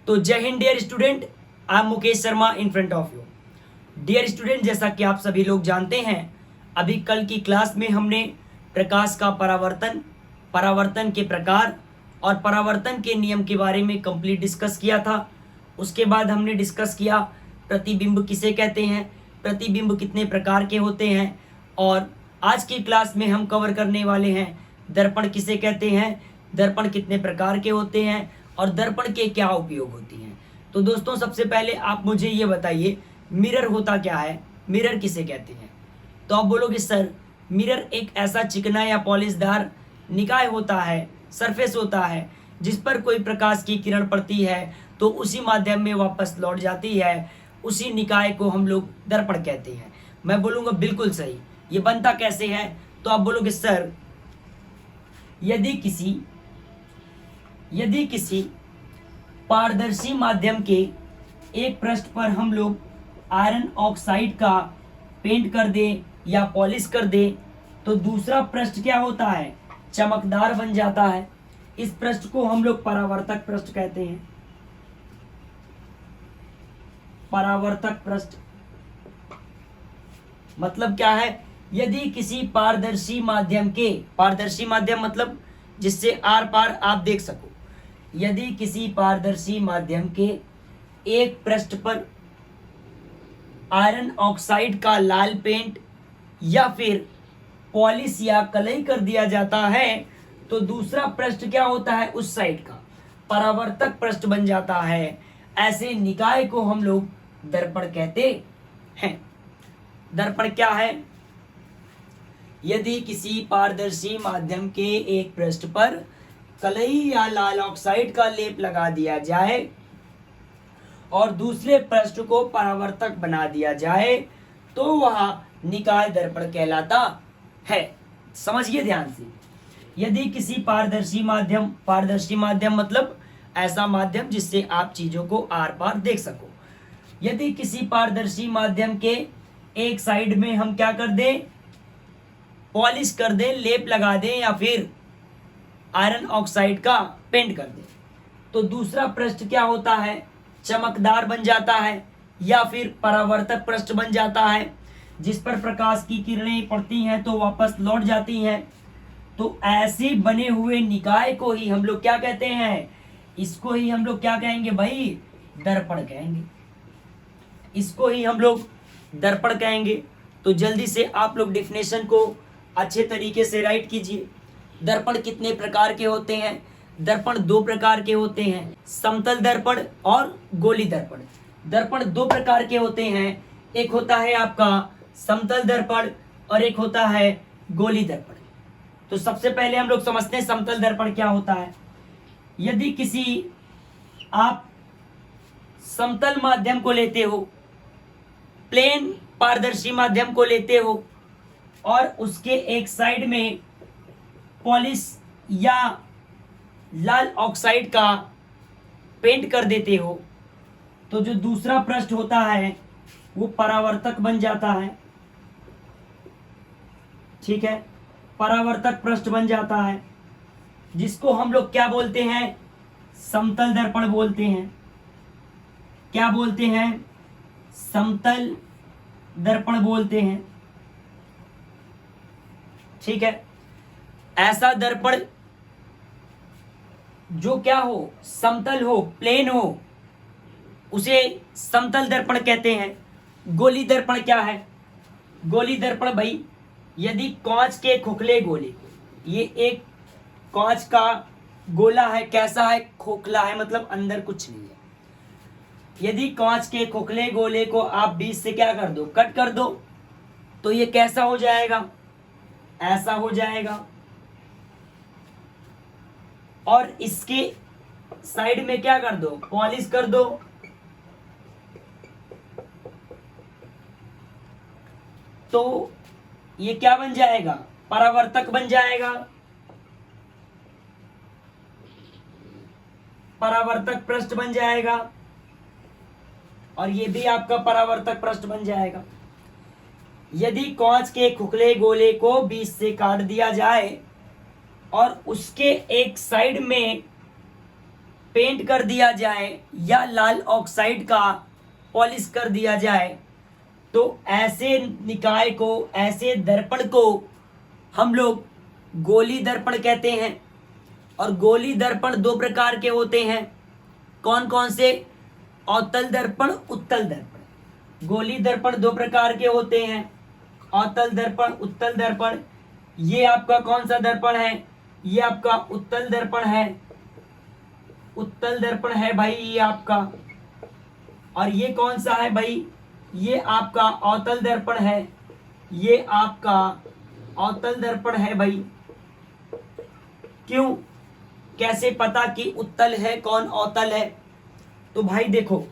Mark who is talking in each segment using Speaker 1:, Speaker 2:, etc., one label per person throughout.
Speaker 1: तो Jai Hind dear student, I am Mukesh Sharma in front of you. Dear student, जैसा कि आप सभी लोग जानते हैं, अभी कल की क्लास में हमने प्रकाश का परावर्तन, परावर्तन के प्रकार और परावर्तन के नियम के बारे में कंप्लीट डिस्कस किया था। उसके बाद हमने डिस्कस किया प्रतिबिंब किसे कहते हैं, प्रतिबिंब कितने प्रकार के होते हैं, और आज की क्लास में हम कवर करने वाले हैं दर्पण किसे कहते हैं, दर्पण कितने प्रकार के होते हैं और दर्पण के क्या उपयोग होती हैं। तो दोस्तों, सबसे पहले आप मुझे ये बताइए, मिरर होता क्या है, मिरर किसे कहते हैं। तो आप बोलोगे सर, मिरर एक ऐसा चिकना या पॉलिशदार निकाय होता है, सरफेस होता है, जिस पर कोई प्रकाश की किरण पड़ती है तो उसी माध्यम में वापस लौट जाती है, उसी निकाय को हम लोग दर्पण कहते हैं। मैं बोलूँगा बिल्कुल सही। ये बनता कैसे है? तो आप बोलोगे सर, यदि किसी पारदर्शी माध्यम के एक पृष्ठ पर हम लोग आयरन ऑक्साइड का पेंट कर दें या पॉलिश कर दें तो दूसरा पृष्ठ क्या होता है, चमकदार बन जाता है। इस पृष्ठ को हम लोग परावर्तक पृष्ठ कहते हैं। परावर्तक पृष्ठ मतलब क्या है? यदि किसी पारदर्शी माध्यम के, पारदर्शी माध्यम मतलब जिससे आर पार आप देख सको, यदि किसी पारदर्शी माध्यम के एक पृष्ठ पर आयरन ऑक्साइड का लाल पेंट या फिर पॉलिश या कलई कर दिया जाता है तो दूसरा पृष्ठ क्या होता है, उस साइड का परावर्तक पृष्ठ बन जाता है। ऐसे निकाय को हम लोग दर्पण कहते हैं। दर्पण क्या है? यदि किसी पारदर्शी माध्यम के एक पृष्ठ पर कलई या लाल ऑक्साइड का लेप लगा दिया जाए और दूसरे पृष्ठ को परावर्तक बना दिया जाए तो वह निकाय दर्पण कहलाता है। समझिए ध्यान से। यदि किसी पारदर्शी माध्यम मतलब ऐसा माध्यम जिससे आप चीजों को आर पार देख सको। यदि किसी पारदर्शी माध्यम के एक साइड में हम क्या कर दें, पॉलिश कर दें, लेप लगा दें या फिर आयरन ऑक्साइड का पेंट कर दें तो दूसरा पृष्ठ क्या होता है, चमकदार बन जाता है या फिर परावर्तक पृष्ठ बन जाता है, जिस पर प्रकाश की किरणें पड़ती हैं तो वापस लौट जाती हैं। तो ऐसे बने हुए निकाय को ही हम लोग क्या कहते हैं, इसको ही हम लोग क्या कहेंगे भाई, दर्पण कहेंगे। इसको ही हम लोग दर्पण कहेंगे। तो जल्दी से आप लोग डेफिनेशन को अच्छे तरीके से राइट कीजिए। दर्पण कितने प्रकार के होते हैं? दर्पण दो प्रकार के होते हैं, समतल दर्पण और गोली दर्पण। दर्पण दो प्रकार के होते हैं, एक होता है आपका समतल दर्पण और एक होता है गोली दर्पण। तो सबसे पहले हम लोग समझते हैं समतल दर्पण क्या होता है। यदि किसी आप समतल माध्यम को लेते हो, प्लेन पारदर्शी माध्यम को लेते हो और उसके एक साइड में पॉलिश या लाल ऑक्साइड का पेंट कर देते हो तो जो दूसरा पृष्ठ होता है वो परावर्तक बन जाता है। ठीक है, परावर्तक पृष्ठ बन जाता है, जिसको हम लोग क्या बोलते हैं, समतल दर्पण बोलते हैं। क्या बोलते हैं? समतल दर्पण बोलते हैं। ठीक है, ऐसा दर्पण जो क्या हो, समतल हो, प्लेन हो, उसे समतल दर्पण कहते हैं। गोली दर्पण क्या है? गोली दर्पण भाई, यदि कांच के खोखले गोले, ये एक कांच का गोला है, कैसा है, खोखला है, मतलब अंदर कुछ नहीं है। यदि कांच के खोखले गोले को आप बीच से क्या कर दो, कट कर दो, तो ये कैसा हो जाएगा, ऐसा हो जाएगा। और इसके साइड में क्या कर दो, पॉलिश कर दो, तो ये क्या बन जाएगा, परावर्तक बन जाएगा। परावर्तक पृष्ठ बन जाएगा और ये भी आपका परावर्तक पृष्ठ बन जाएगा। यदि कांच के खोखले गोले को बीच से काट दिया जाए और उसके एक साइड में पेंट कर दिया जाए या लाल ऑक्साइड का पॉलिश कर दिया जाए तो ऐसे निकाय को, ऐसे दर्पण को हम लोग गोली दर्पण कहते हैं। और गोली दर्पण दो प्रकार के होते हैं। कौन कौन से? अवतल दर्पण, उत्तल दर्पण। गोली दर्पण दो प्रकार के होते हैं, अवतल दर्पण, उत्तल दर्पण। ये आपका कौन सा दर्पण है? ये आपका उत्तल दर्पण है, उत्तल दर्पण है भाई ये आपका। और ये कौन सा है भाई? ये आपका अवतल दर्पण है, ये आपका अवतल दर्पण है भाई। क्यों? कैसे पता कि उत्तल है कौन अवतल है? तो भाई देखो,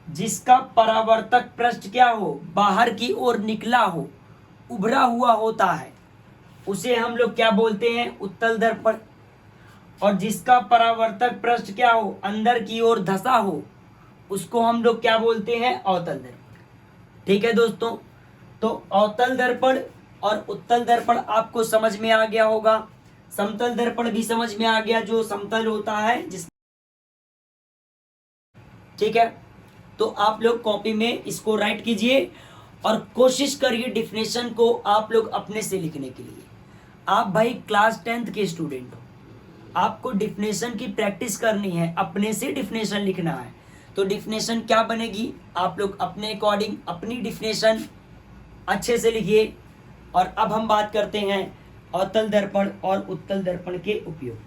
Speaker 1: जिसका परावर्तक पृष्ठ क्या हो, बाहर की ओर निकला हो, उभरा हुआ होता है, उसे हम लोग क्या बोलते हैं? उत्तल दर्पण। और जिसका परावर्तक पृष्ठ क्या हो, अंदर की ओर धसा हो, उसको हम लोग क्या बोलते हैं? अवतल दर्पण। ठीक है दोस्तों, तो अवतल दर्पण और उत्तल दर्पण आपको समझ में आ गया होगा। समतल दर्पण भी समझ में आ गया, जो समतल होता है जिस। ठीक है, तो आप लोग कॉपी में इसको राइट कीजिए और कोशिश करिए डिफिनेशन को आप लोग अपने से लिखने के लिए। आप भाई क्लास 10th के स्टूडेंट हो, आपको डिफिनेशन की प्रैक्टिस करनी है, अपने से डिफिनेशन लिखना है। तो डिफिनेशन क्या बनेगी, आप लोग अपने अकॉर्डिंग अपनी डिफिनेशन अच्छे से लिखिए। और अब हम बात करते हैं अवतल दर्पण और उत्तल दर्पण के उपयोग।